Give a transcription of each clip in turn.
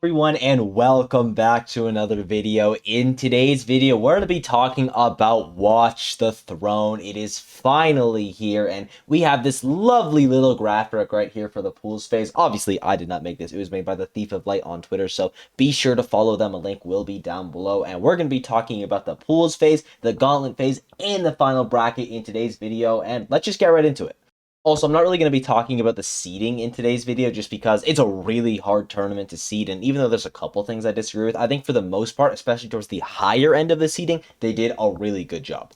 Everyone, and welcome back to another video. In today's video, we're going to be talking about Watch the Throne. It is finally here, and we have this lovely little graphic right here for the pools phase. Obviously, I did not make this. It was made by the Thief of Light on Twitter, so be sure to follow them. A link will be down below, and we're going to be talking about the pools phase, the Gauntlet phase, and the final bracket in today's video, and let's just get right into it. Also, I'm not really going to be talking about the seeding in today's video just because it's a really hard tournament to seed, and even though there's a couple things I disagree with, I think for the most part, especially towards the higher end of the seeding, they did a really good job.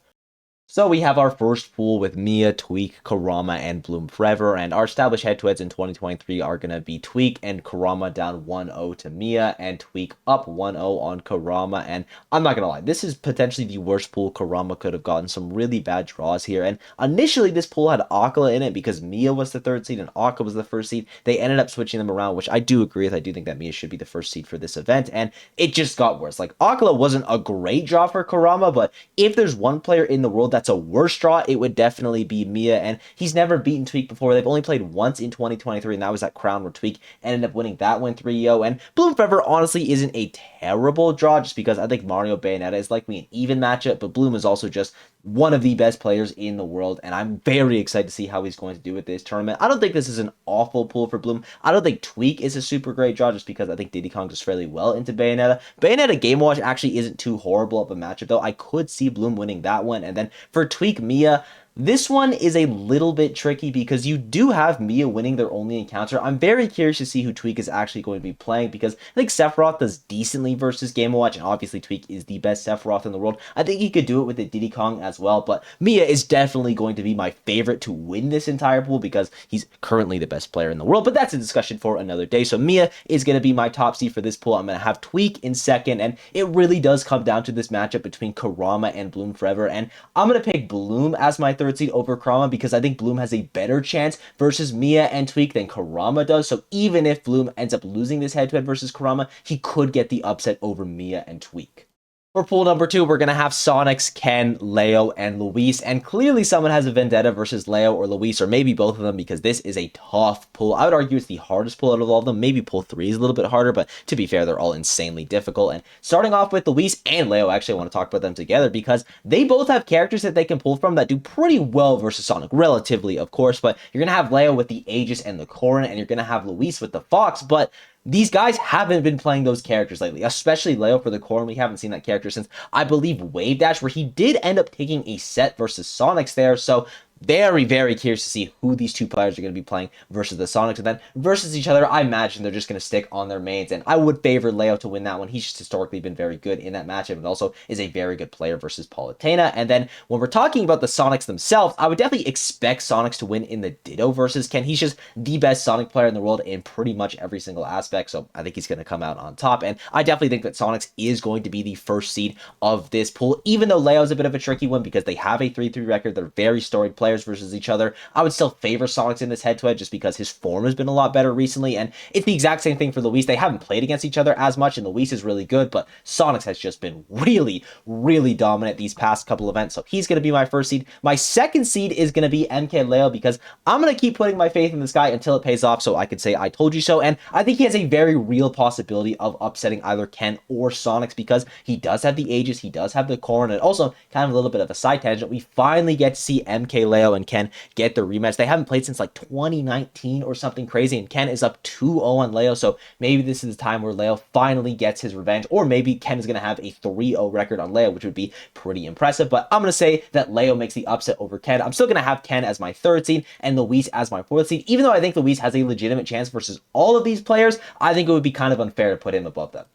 So we have our first pool with Mia, Tweak, Kurama, and Bloom Forever, and our established head-to-heads in 2023 are going to be Tweak and Kurama down 1-0 to Mia, and Tweak up 1-0 on Kurama, and I'm not going to lie, this is potentially the worst pool Kurama could have gotten. Some really bad draws here, and initially this pool had Akala in it because Mia was the third seed and Akka was the first seed. They ended up switching them around, which I do agree with. I do think that Mia should be the first seed for this event, and it just got worse. Like, Akala wasn't a great draw for Kurama, but if there's one player in the world that's a worse draw, it would definitely be Mia, and he's never beaten Tweak before. They've only played once in 2023, and that was at Crown where Tweak ended up winning that one 3-0, and Bloom Forever honestly isn't a terrible draw just because I think Mario Bayonetta is likely an even matchup, but Bloom is also just one of the best players in the world, and I'm very excited to see how he's going to do with this tournament. I don't think this is an awful pool for Bloom. I don't think Tweak is a super great draw just because I think Diddy Kong does fairly well into Bayonetta. Bayonetta Game Watch actually isn't too horrible of a matchup, though. I could see Bloom winning that one, and then for Tweak Mia, this one is a little bit tricky because you do have Mia winning their only encounter. I'm very curious to see who Tweak is actually going to be playing because I think Sephiroth does decently versus Game & Watch, and obviously Tweak is the best Sephiroth in the world. I think he could do it with the Diddy Kong as well, but Mia is definitely going to be my favorite to win this entire pool because he's currently the best player in the world, but that's a discussion for another day. So Mia is going to be my top seed for this pool. I'm going to have Tweak in second, and it really does come down to this matchup between Kurama and Bloom Forever, and I'm going to pick Bloom as my third seed over Kurama because I think Bloom has a better chance versus Mia and Tweak than Kurama does. So even if Bloom ends up losing this head-to-head versus Kurama, he could get the upset over Mia and Tweak. For pool number 2, we're going to have Sonics, Ken, Leo, and Luis, and clearly someone has a vendetta versus Leo or Luis, or maybe both of them, because this is a tough pool. I would argue it's the hardest pool out of all of them. Maybe pool 3 is a little bit harder, but to be fair, they're all insanely difficult. And starting off with Luis and Leo, actually I want to talk about them together because they both have characters that they can pull from that do pretty well versus Sonic, relatively, of course, but you're going to have Leo with the Aegis and the Corrin, and you're going to have Luis with the Fox, but these guys haven't been playing those characters lately, especially Leo for the Corrin. We haven't seen that character since, I believe, Wave Dash, where he did end up taking a set versus Sonics there, so very, very curious to see who these two players are going to be playing versus the Sonics, and then versus each other, I imagine they're just going to stick on their mains, and I would favor Leo to win that one. He's just historically been very good in that matchup, and also is a very good player versus Palutena. And then when we're talking about the Sonics themselves, I would definitely expect Sonics to win in the Ditto versus Ken. He's just the best Sonic player in the world in pretty much every single aspect, so I think he's going to come out on top, and I definitely think that Sonics is going to be the first seed of this pool, even though Leo's a bit of a tricky one because they have a 3-3 record. They're very storied players versus each other. I would still favor Sonics in this head-to-head just because his form has been a lot better recently, and it's the exact same thing for Luis. They haven't played against each other as much, and Luis is really good, but Sonics has just been really, really dominant these past couple events, so he's going to be my first seed. My second seed is going to be MK Leo because I'm going to keep putting my faith in this guy until it pays off, so I could say I told you so, and I think he has a very real possibility of upsetting either Ken or Sonics because he does have the Aegis, he does have the Corrin, and also, kind of a little bit of a side tangent, we finally get to see MK Leo and Ken get their rematch. They haven't played since like 2019 or something crazy, and Ken is up 2-0 on Leo, so maybe this is the time where Leo finally gets his revenge, or maybe Ken is going to have a 3-0 record on Leo, which would be pretty impressive, but I'm going to say that Leo makes the upset over Ken. I'm still going to have Ken as my third seed and Luis as my fourth seed, even though I think Luis has a legitimate chance versus all of these players. I think it would be kind of unfair to put him above them.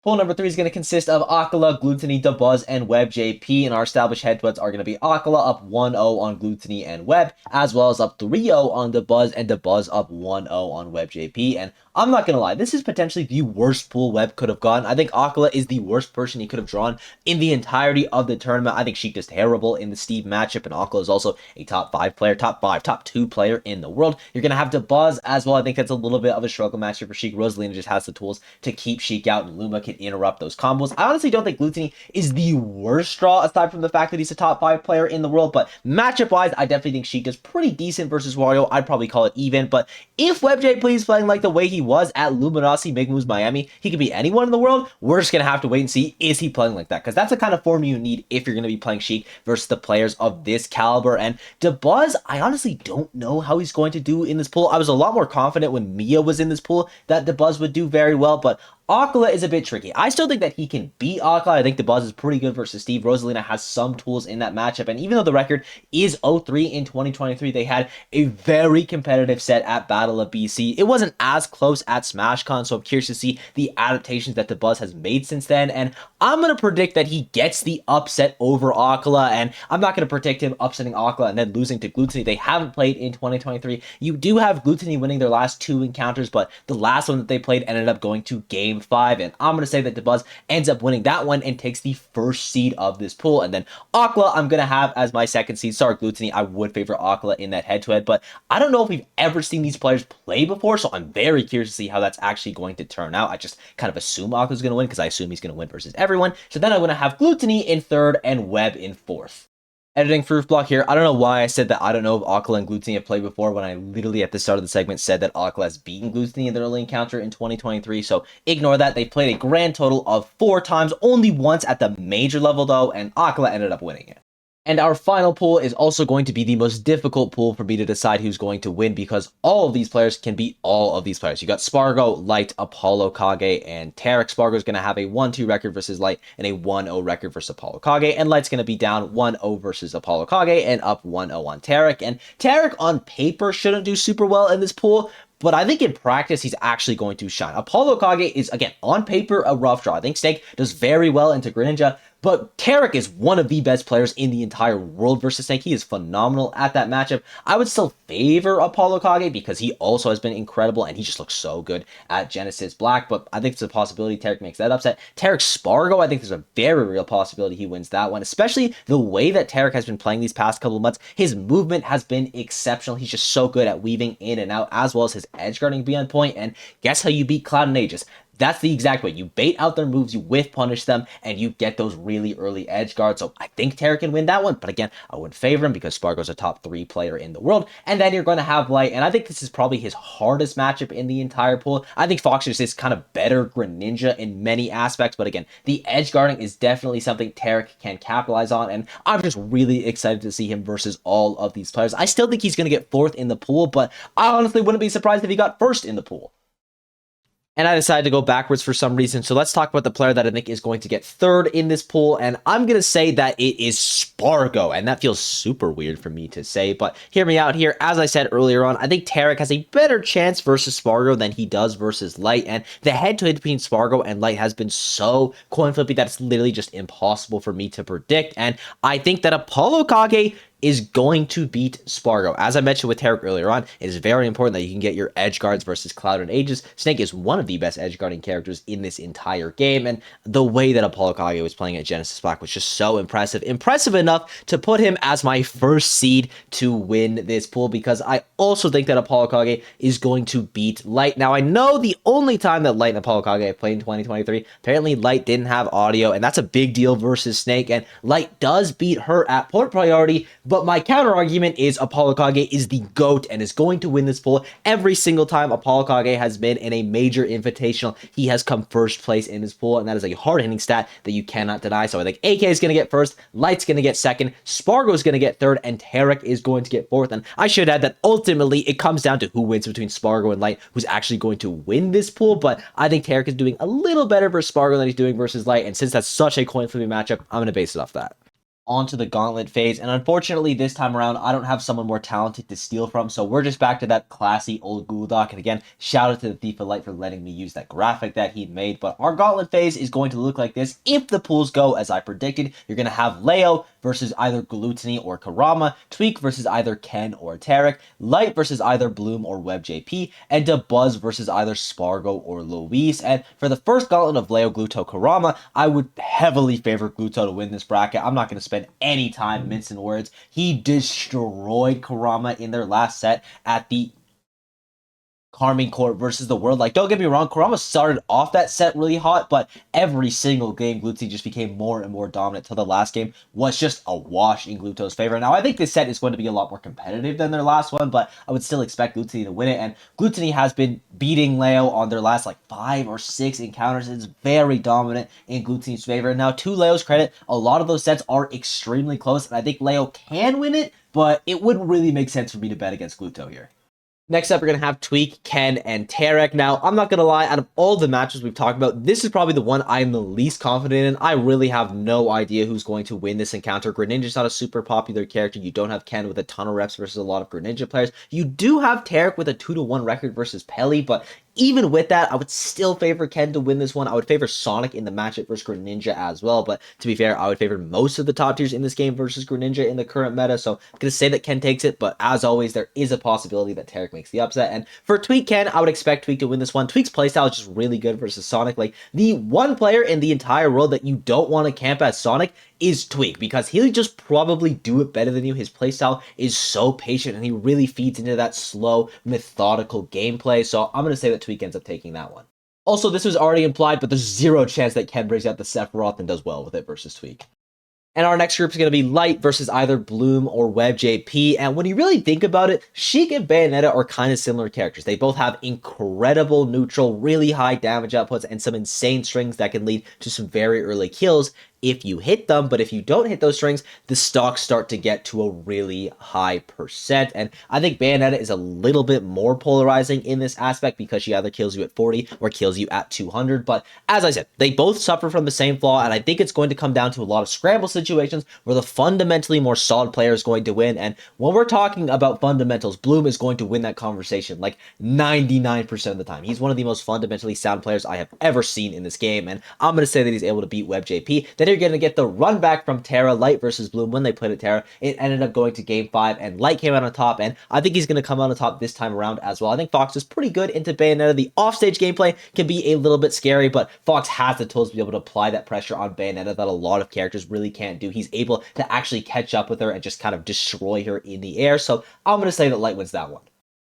Pool number 3 is going to consist of Akala, Gluttony, Dabuz, and Web JP, and our established head-to-heads are going to be Akala up 1-0 on Gluttony and Web, as well as up 3-0 on Dabuz, and Dabuz up 1-0 on Web JP, and I'm not going to lie, this is potentially the worst pool Web could have gotten. I think Akala is the worst person he could have drawn in the entirety of the tournament. I think Sheik is terrible in the Steve matchup, and Akala is also a top 5 player, top 2 player in the world. You're going to have Dabuz as well. I think that's a little bit of a struggle matchup for Sheik. Rosalina just has the tools to keep Sheik out, and Luma can interrupt those combos. I honestly don't think Gluttony is the worst draw, aside from the fact that he's a top 5 player in the world, but matchup-wise, I definitely think Sheik does pretty decent versus Wario. I'd probably call it even, but if WebJ plays playing like the way he was at Luminosity Big Moves Miami, he could be anyone in the world. We're just going to have to wait and see, is he playing like that? Because that's the kind of form you need if you're going to be playing Sheik versus the players of this caliber. And Dabuz, I honestly don't know how he's going to do in this pool. I was a lot more confident when Mia was in this pool that Dabuz would do very well, but Akala is a bit tricky. I still think that he can beat Akala. I think Dabuz is pretty good versus Steve. Rosalina has some tools in that matchup, and even though the record is 0-3 in 2023, they had a very competitive set at Battle of BC. It wasn't as close at SmashCon, so I'm curious to see the adaptations that Dabuz has made since then, and I'm going to predict that he gets the upset over Akala, and I'm not going to predict him upsetting Akala and then losing to Gluttony. They haven't played in 2023. You do have Gluttony winning their last 2 encounters, but the last one that they played ended up going to Game 5, and I'm going to say that Dabuz ends up winning that one and takes the first seed of this pool, and then Akala I'm going to have as my second seed. Sorry, Gluttony, I would favor Akala in that head-to-head, but I don't know if we've ever seen these players play before, so I'm very curious to see how that's actually going to turn out. I just kind of assume Akala's going to win because I assume he's going to win versus everyone, so then I'm going to have Gluttony in third and Webb in fourth. Editing proof block here. I don't know why I said that I don't know if Akala and Gluttony have played before when I literally at the start of the segment said that Akala has beaten Gluttony in their early encounter in 2023, so ignore that. They played a grand total of 4 times, only once at the major level though, and Akala ended up winning it. And our final pool is also going to be the most difficult pool for me to decide who's going to win because all of these players can beat all of these players. You got Spargo, Light, Apollo, Kage, and Tarek. Spargo is going to have a 1-2 record versus Light and a 1-0 record versus Apollo Kage, and Light's going to be down 1-0 versus Apollo Kage and up 1-0 on Tarek. And Tarek on paper shouldn't do super well in this pool, but I think in practice, he's actually going to shine. Apollo Kage is, again, on paper, a rough draw. I think Snake does very well into Greninja, but Tarek is one of the best players in the entire world versus Snake. He is phenomenal at that matchup. I would still favor Apollo Kage because he also has been incredible, and he just looks so good at Genesis Black, but I think it's a possibility Tarek makes that upset. Tarek Spargo, I think there's a very real possibility he wins that one, especially the way that Tarek has been playing these past couple of months. His movement has been exceptional. He's just so good at weaving in and out, as well as his edge guarding be on point, and guess how you beat Cloud and Aegis? That's the exact way. You bait out their moves, you whiff punish them, and you get those really early edge guards. So I think Tarek can win that one. But again, I wouldn't favor him because Spargo's a top 3 player in the world. And then you're going to have Light. And I think this is probably his hardest matchup in the entire pool. I think Fox just is kind of better Greninja in many aspects. But again, the edge guarding is definitely something Tarek can capitalize on. And I'm just really excited to see him versus all of these players. I still think he's going to get 4th in the pool, but I honestly wouldn't be surprised if he got 1st in the pool. And I decided to go backwards for some reason. So let's talk about the player that I think is going to get 3rd in this pool. And I'm going to say that it is Spargo. And that feels super weird for me to say. But hear me out here. As I said earlier on, I think Tarek has a better chance versus Spargo than he does versus Light. And the head-to-head between Spargo and Light has been so coin flippy that it's literally just impossible for me to predict. And I think that Apollo Kage is going to beat Spargo. As I mentioned with Tarek earlier on, it is very important that you can get your edge guards versus Cloud and Aegis. Snake is one of the best edge guarding characters in this entire game, and the way that Apollo Kage was playing at Genesis Black was just so impressive. Impressive enough to put him as my first seed to win this pool, because I also think that Apollo Kage is going to beat Light. Now, I know the only time that Light and Apollo Kage have played in 2023, apparently Light didn't have audio, and that's a big deal versus Snake, and Light does beat her at point priority, but my counter argument is Apollo Kage is the GOAT and is going to win this pool. Every single time Apollo Kage has been in a major invitational, he has come first place in his pool, and that is a hard-hitting stat that you cannot deny. So I think AK is going to get 1st, Light's going to get 2nd, Spargo is going to get 3rd, and Tarek is going to get 4th. And I should add that ultimately it comes down to who wins between Spargo and Light, who's actually going to win this pool, but I think Tarek is doing a little better versus Spargo than he's doing versus Light, and since that's such a coin-flipping matchup, I'm going to base it off that. Onto the Gauntlet phase, and unfortunately this time around I don't have someone more talented to steal from, so we're just back to that classy old Guldak. And again, shout out to the Thief of Light for letting me use that graphic that he made. But our Gauntlet phase is going to look like this if the pools go as I predicted. You're going to have Leo versus either Gluttony or Karama, Tweak versus either Ken or Tarek, Light versus either Bloom or Web JP, and Dabuz versus either Spargo or Luis. And for the first Gauntlet of Leo, Gluto, Karama, I would heavily favor Gluto to win this bracket. I'm not going to spend any time mincing words. He destroyed Karama in their last set at the Karmine Corp versus the world. Like, don't get me wrong, Kurama started off that set really hot, but every single game, Glutzy just became more and more dominant till the last game was just a wash in Gluto's favor. Now, I think this set is going to be a lot more competitive than their last one, but I would still expect Glutzy to win it, and Glutzy has been beating Leo on their last, like, 5 or 6 encounters. It's very dominant in Glutzy's favor. Now, to Leo's credit, a lot of those sets are extremely close, and I think Leo can win it, but it wouldn't really make sense for me to bet against Gluto here. Next up, we're going to have Tweak, Ken, and Tarek. Now, I'm not going to lie, out of all the matches we've talked about, this is probably the one I'm the least confident in. I really have no idea who's going to win this encounter. Greninja's not a super popular character. You don't have Ken with a ton of reps versus a lot of Greninja players. You do have Tarek with a 2-1 record versus Pelly, but even with that, I would still favor Ken to win this one. I would favor Sonic in the matchup versus Greninja as well, but to be fair, I would favor most of the top tiers in this game versus Greninja in the current meta, so I'm going to say that Ken takes it, but as always, there is a possibility that Tarek makes the upset, and for Tweak Ken, I would expect Tweak to win this one. Tweak's playstyle is just really good versus Sonic. Like, the one player in the entire world that you don't want to camp as Sonic is Tweak, because he'll just probably do it better than you. His playstyle is so patient, and he really feeds into that slow, methodical gameplay, so I'm going to say that Tweak ends up taking that one. Also, this was already implied, but there's zero chance that Ken brings out the Sephiroth and does well with it versus Tweak. And our next group is going to be Light versus either Bloom or Web JP. And when you really think about it, Sheik and Bayonetta are kind of similar characters. They both have incredible neutral, really high damage outputs, and some insane strings that can lead to some very early kills if you hit them, but if you don't hit those strings, the stocks start to get to a really high percent, and I think Bayonetta is a little bit more polarizing in this aspect because she either kills you at 40 or kills you at 200, but as I said, they both suffer from the same flaw, and I think it's going to come down to a lot of scramble situations where the fundamentally more solid player is going to win, and when we're talking about fundamentals, Bloom is going to win that conversation like 99% of the time. He's one of the most fundamentally sound players I have ever seen in this game, and I'm going to say that he's able to beat Web JP. Then you're going to get the run back from Terra, Light versus Bloom. When they played at Terra, it ended up going to game 5, and Light came out on top, and I think he's going to come out on top this time around as well. I think Fox is pretty good into Bayonetta. The offstage gameplay can be a little bit scary, but Fox has the tools to be able to apply that pressure on Bayonetta that a lot of characters really can't do. He's able to actually catch up with her and just kind of destroy her in the air, so I'm going to say that Light wins that one.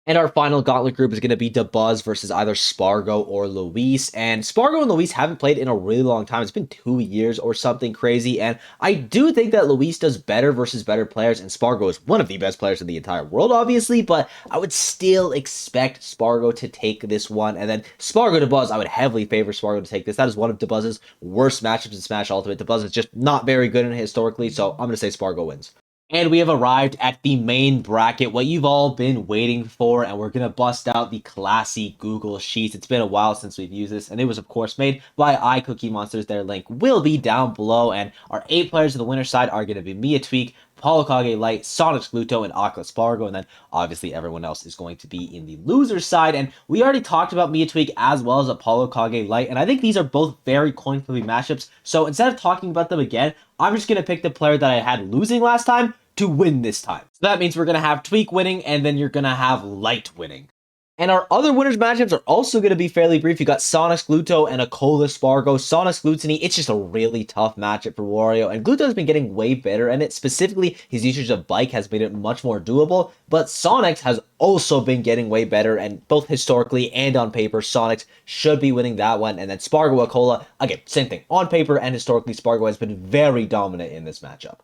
And our final Gauntlet group is going to be Dabuz versus either Spargo or Luis. And Spargo and Luis haven't played in a really long time. It's been 2 years or something crazy. And I do think that Luis does better versus better players. And Spargo is one of the best players in the entire world, obviously. But I would still expect Spargo to take this one. And then Spargo Dabuz, I would heavily favor Spargo to take this. That is one of Dabuz's worst matchups in Smash Ultimate. Dabuz is just not very good in it historically. So I'm going to say Spargo wins. And we have arrived at the main bracket, what you've all been waiting for, and we're going to bust out the classy Google Sheets. It's been a while since we've used this, and it was, of course, made by iCookie Monsters. Their link will be down below, and our 8 players of the winner's side are going to be Mia Tweak, Paulo Kage Light, Sonic Gluto, and Aqua Spargo, and then obviously everyone else is going to be in the loser's side, and we already talked about Mia Tweak as well as Apollo Kage Light, and I think these are both very coin-flipping matchups, so instead of talking about them again, I'm just going to pick the player that I had losing last time to win this time. So that means we're going to have Tweak winning, and then you're going to have Light winning. And our other winners matchups are also going to be fairly brief. You got Sonic Gluto and Acola Spargo. Sonic Glutony, it's just a really tough matchup for Wario, and Gluto's been getting way better, and specifically his usage of Bike has made it much more doable, but Sonic's has also been getting way better, and both historically and on paper, Sonic's should be winning that one, and then Spargo Acola, again, same thing. On paper and historically, Spargo has been very dominant in this matchup.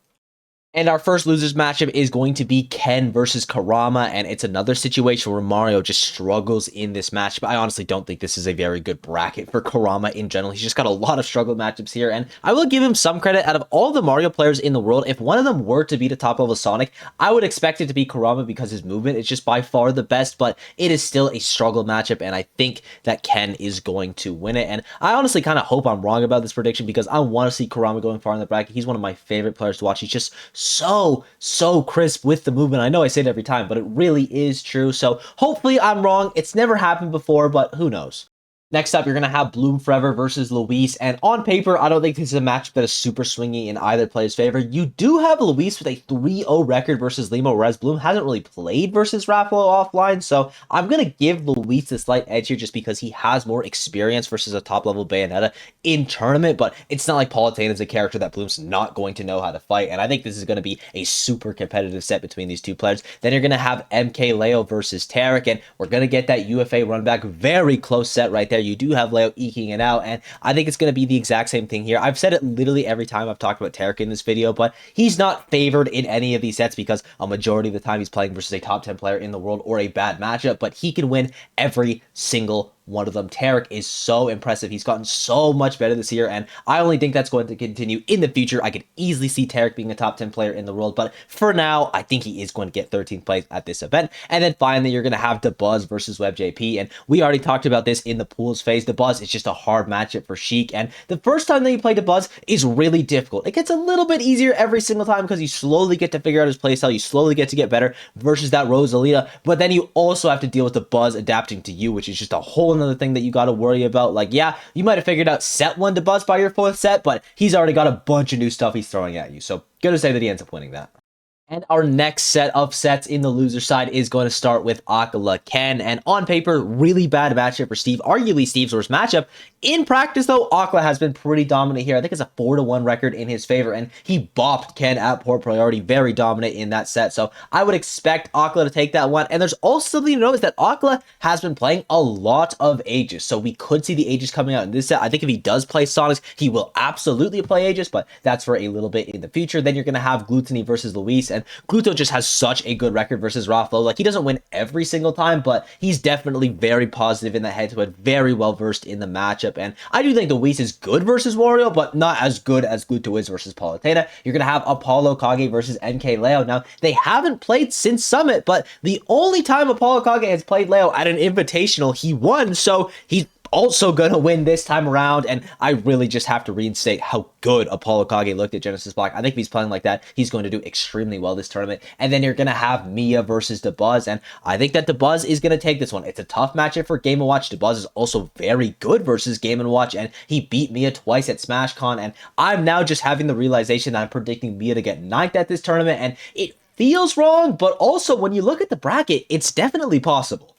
And our first losers matchup is going to be Ken versus Kurama, and it's another situation where Mario just struggles in this match, but I honestly don't think this is a very good bracket for Kurama in general. He's just got a lot of struggle matchups here, and I will give him some credit. Out of all the Mario players in the world, if one of them were to beat a top level Sonic, I would expect it to be Kurama because his movement is just by far the best, but it is still a struggle matchup, and I think that Ken is going to win it, and I honestly kind of hope I'm wrong about this prediction because I want to see Kurama going far in the bracket. He's one of my favorite players to watch. He's just so crisp with the movement. I know I say it every time, but it really is true. So hopefully I'm wrong. It's never happened before, but who knows? Next up, you're going to have Bloom Forever versus Luis, and on paper, I don't think this is a match that is super swingy in either player's favor. You do have Luis with a 3-0 record versus Limo, whereas Bloom hasn't really played versus Raffalo offline, so I'm going to give Luis a slight edge here just because he has more experience versus a top-level Bayonetta in tournament, but it's not like Palutena is a character that Bloom's not going to know how to fight, and I think this is going to be a super competitive set between these two players. Then you're going to have MK Leo versus Tarek, and we're going to get that UFA run back. Very close set right there. You do have Leo eking it out, and I think it's going to be the exact same thing here. I've said it literally every time I've talked about Tarek in this video, but he's not favored in any of these sets because a majority of the time he's playing versus a top 10 player in the world or a bad matchup, but he can win every single one of them. Tarek is so impressive. He's gotten so much better this year, and I only think that's going to continue in the future. I could easily see Tarek being a top 10 player in the world, but for now, I think he is going to get 13th place at this event. And then finally, you're going to have DeBuzz versus WebJP, and we already talked about this in the pools phase. DeBuzz is just a hard matchup for Sheik, and the first time that you play DeBuzz is really difficult. It gets a little bit easier every single time because you slowly get to figure out his playstyle, you slowly get to get better versus that Rosalita, but then you also have to deal with DeBuzz adapting to you, which is just a whole another thing that you got to worry about. Like, yeah, you might have figured out set one DeBuzz by your 4th set, but he's already got a bunch of new stuff he's throwing at you, so gonna say that he ends up winning that. And our next set of sets in the loser side is going to start with Akala Ken. And on paper, really bad matchup for Steve. Arguably Steve's worst matchup. In practice, though, Akala has been pretty dominant here. I think it's a 4-1 record in his favor. And he bopped Ken at poor priority. Very dominant in that set. So I would expect Akala to take that one. And there's also something to notice that Akala has been playing a lot of Aegis. So we could see the Aegis coming out in this set. I think if he does play Sonics, he will absolutely play Aegis. But that's for a little bit in the future. Then you're going to have Gluttony versus Luis. And Gluto just has such a good record versus Raffalo. Like, he doesn't win every single time, but he's definitely very positive in that head-to-head, very well-versed in the matchup. And I do think Luis is good versus Wario, but not as good as Gluto is versus Palutena. You're going to have Apollo Kage versus NK Leo. Now, they haven't played since Summit, but the only time Apollo Kage has played Leo at an invitational, he won, so he's also gonna win this time around, and I really just have to reinstate how good Apollo Kage looked at Genesis Black. I think if he's playing like that, he's going to do extremely well this tournament. And then you're gonna have Mia versus DeBuzz, and I think that DeBuzz is gonna take this one. It's a tough matchup for Game & Watch. DeBuzz is also very good versus Game & Watch, and he beat Mia twice at SmashCon, and I'm now just having the realization that I'm predicting Mia to get 9th at this tournament, and it feels wrong, but also when you look at the bracket, it's definitely possible.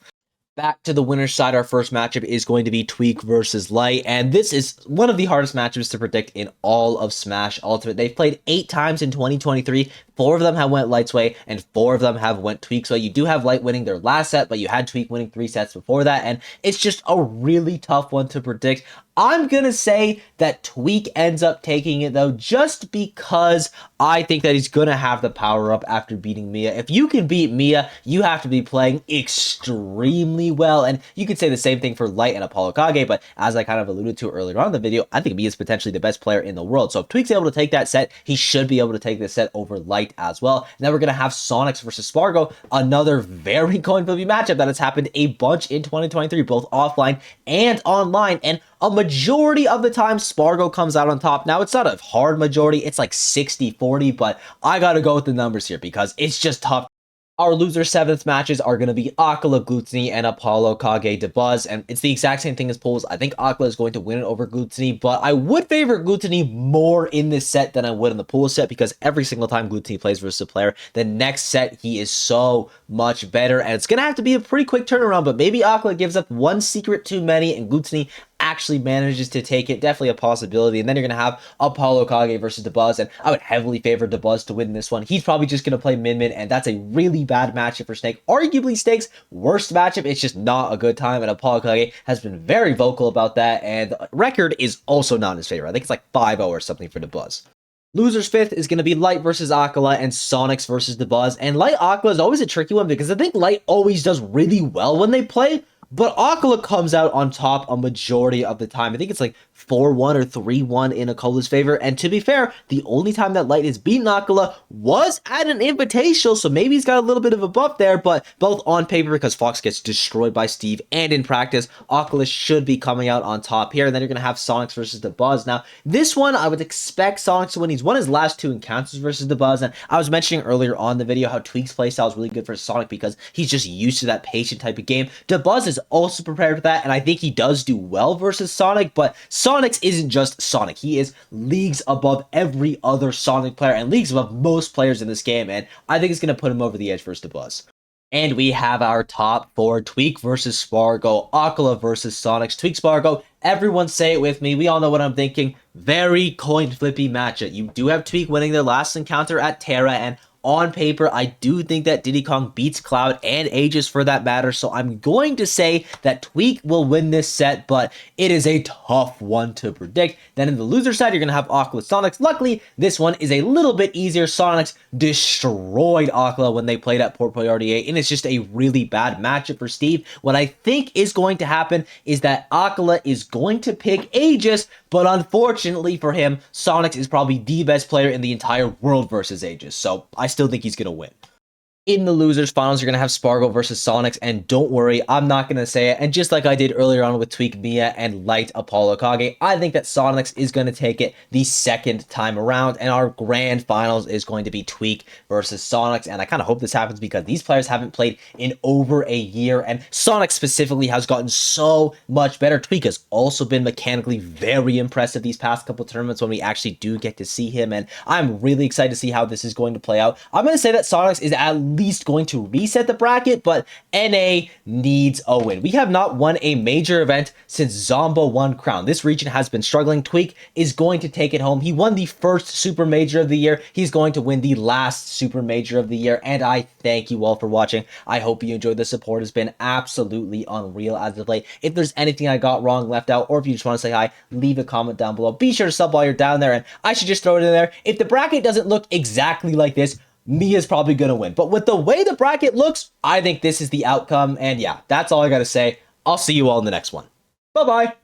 Back to the winner's side, our first matchup is going to be Tweak versus Light, and this is one of the hardest matchups to predict in all of Smash Ultimate. They've played 8 times in 2023. 4 of them have went Light's way, and 4 of them have went Tweak's way. You do have Light winning their last set, but you had Tweak winning 3 sets before that, and it's just a really tough one to predict. I'm gonna say that Tweak ends up taking it, though, just because I think that he's gonna have the power-up after beating Mia. If you can beat Mia, you have to be playing extremely well, and you could say the same thing for Light and Apollo Kage, but as I kind of alluded to earlier on in the video, I think Mia is potentially the best player in the world. So if Tweak's able to take that set, he should be able to take this set over Light as well. And then we're gonna have Sonics versus Spargo, another very coin flippy matchup that has happened a bunch in 2023, both offline and online, and a majority of the time, Spargo comes out on top. Now, it's not a hard majority. It's like 60-40, but I gotta go with the numbers here because it's just tough. Our loser 7th matches are going to be Akala, Gluttony, and Apollo Kage DeBuzz, and it's the exact same thing as polls. I think Akala is going to win it over Gluttony, but I would favor Gluttony more in this set than I would in the pool set because every single time Gluttony plays versus a player, the next set he is so much better, and it's going to have to be a pretty quick turnaround, but maybe Akala gives up one secret too many, and Gluttony actually manages to take it. Definitely a possibility. And then you're going to have Apollo Kage versus DeBuzz, and I would heavily favor DeBuzz to win this one. He's probably just going to play Min Min, and that's a really bad matchup for Snake. Arguably Snake's worst matchup. It's just not a good time, and Apollo Kage has been very vocal about that, and the record is also not in his favor. I think it's like 5-0 or something for DeBuzz. Loser's 5th is going to be Light versus Akala and Sonics versus DeBuzz, and Light Akala is always a tricky one because I think Light always does really well when they play, but Akala comes out on top a majority of the time. I think it's like 4-1 or 3-1 in Akala's favor. And to be fair, the only time that Light has beaten Akala was at an invitational, so maybe he's got a little bit of a bump there, but both on paper, because Fox gets destroyed by Steve, and in practice, Akala should be coming out on top here. And then you're going to have Sonics versus DeBuzz. Now, this one, I would expect Sonics to win. He's won his last 2 encounters versus DeBuzz, and I was mentioning earlier on the video how Tweak's playstyle is really good for Sonic because he's just used to that patient type of game. DeBuzz is is also prepared for that, and I think he does do well versus Sonic, but Sonic isn't just Sonic. He is leagues above every other Sonic player and leagues above most players in this game, and I think it's going to put him over the edge versus Buzz. And we have our top four, Tweak versus Spargo, Aquila versus Sonics. Tweak, Spargo, everyone say it with me. We all know what I'm thinking. Very coin flippy matchup. You do have Tweak winning their last encounter at Terra, and on paper, I do think that Diddy Kong beats Cloud and Aegis for that matter, so I'm going to say that Tweak will win this set, but it is a tough one to predict. Then in the loser side, you're going to have Aquila Sonics. Luckily, this one is a little bit easier. Sonics destroyed Aquila when they played at Port Priority 8, and it's just a really bad matchup for Steve. What I think is going to happen is that Aquila is going to pick Aegis, but unfortunately for him, Sonics is probably the best player in the entire world versus Aegis, so I still think he's going to win. In the losers finals, you're going to have Spargo versus Sonics, and don't worry, I'm not going to say it. And just like I did earlier on with Tweak Mia and Light Apollo Kage, I think that Sonics is going to take it the second time around, and our grand finals is going to be Tweak versus Sonics, and I kind of hope this happens because these players haven't played in over a year, and Sonic specifically has gotten so much better. Tweak has also been mechanically very impressive these past couple tournaments when we actually do get to see him, and I'm really excited to see how this is going to play out. I'm going to say that Sonics is at least going to reset the bracket, but NA needs a win. We have not won a major event since Zombo won Crown. This region has been struggling. Tweak is going to take it home. He won the first Super Major of the year. He's going to win the last Super Major of the year, and I thank you all for watching. I hope you enjoyed. The support has been absolutely unreal as of late. If there's anything I got wrong, left out, or if you just want to say hi, leave a comment down below. Be sure to sub while you're down there, and I should just throw it in there. If the bracket doesn't look exactly like this, Mia's probably going to win. But with the way the bracket looks, I think this is the outcome. And yeah, that's all I got to say. I'll see you all in the next one. Bye-bye.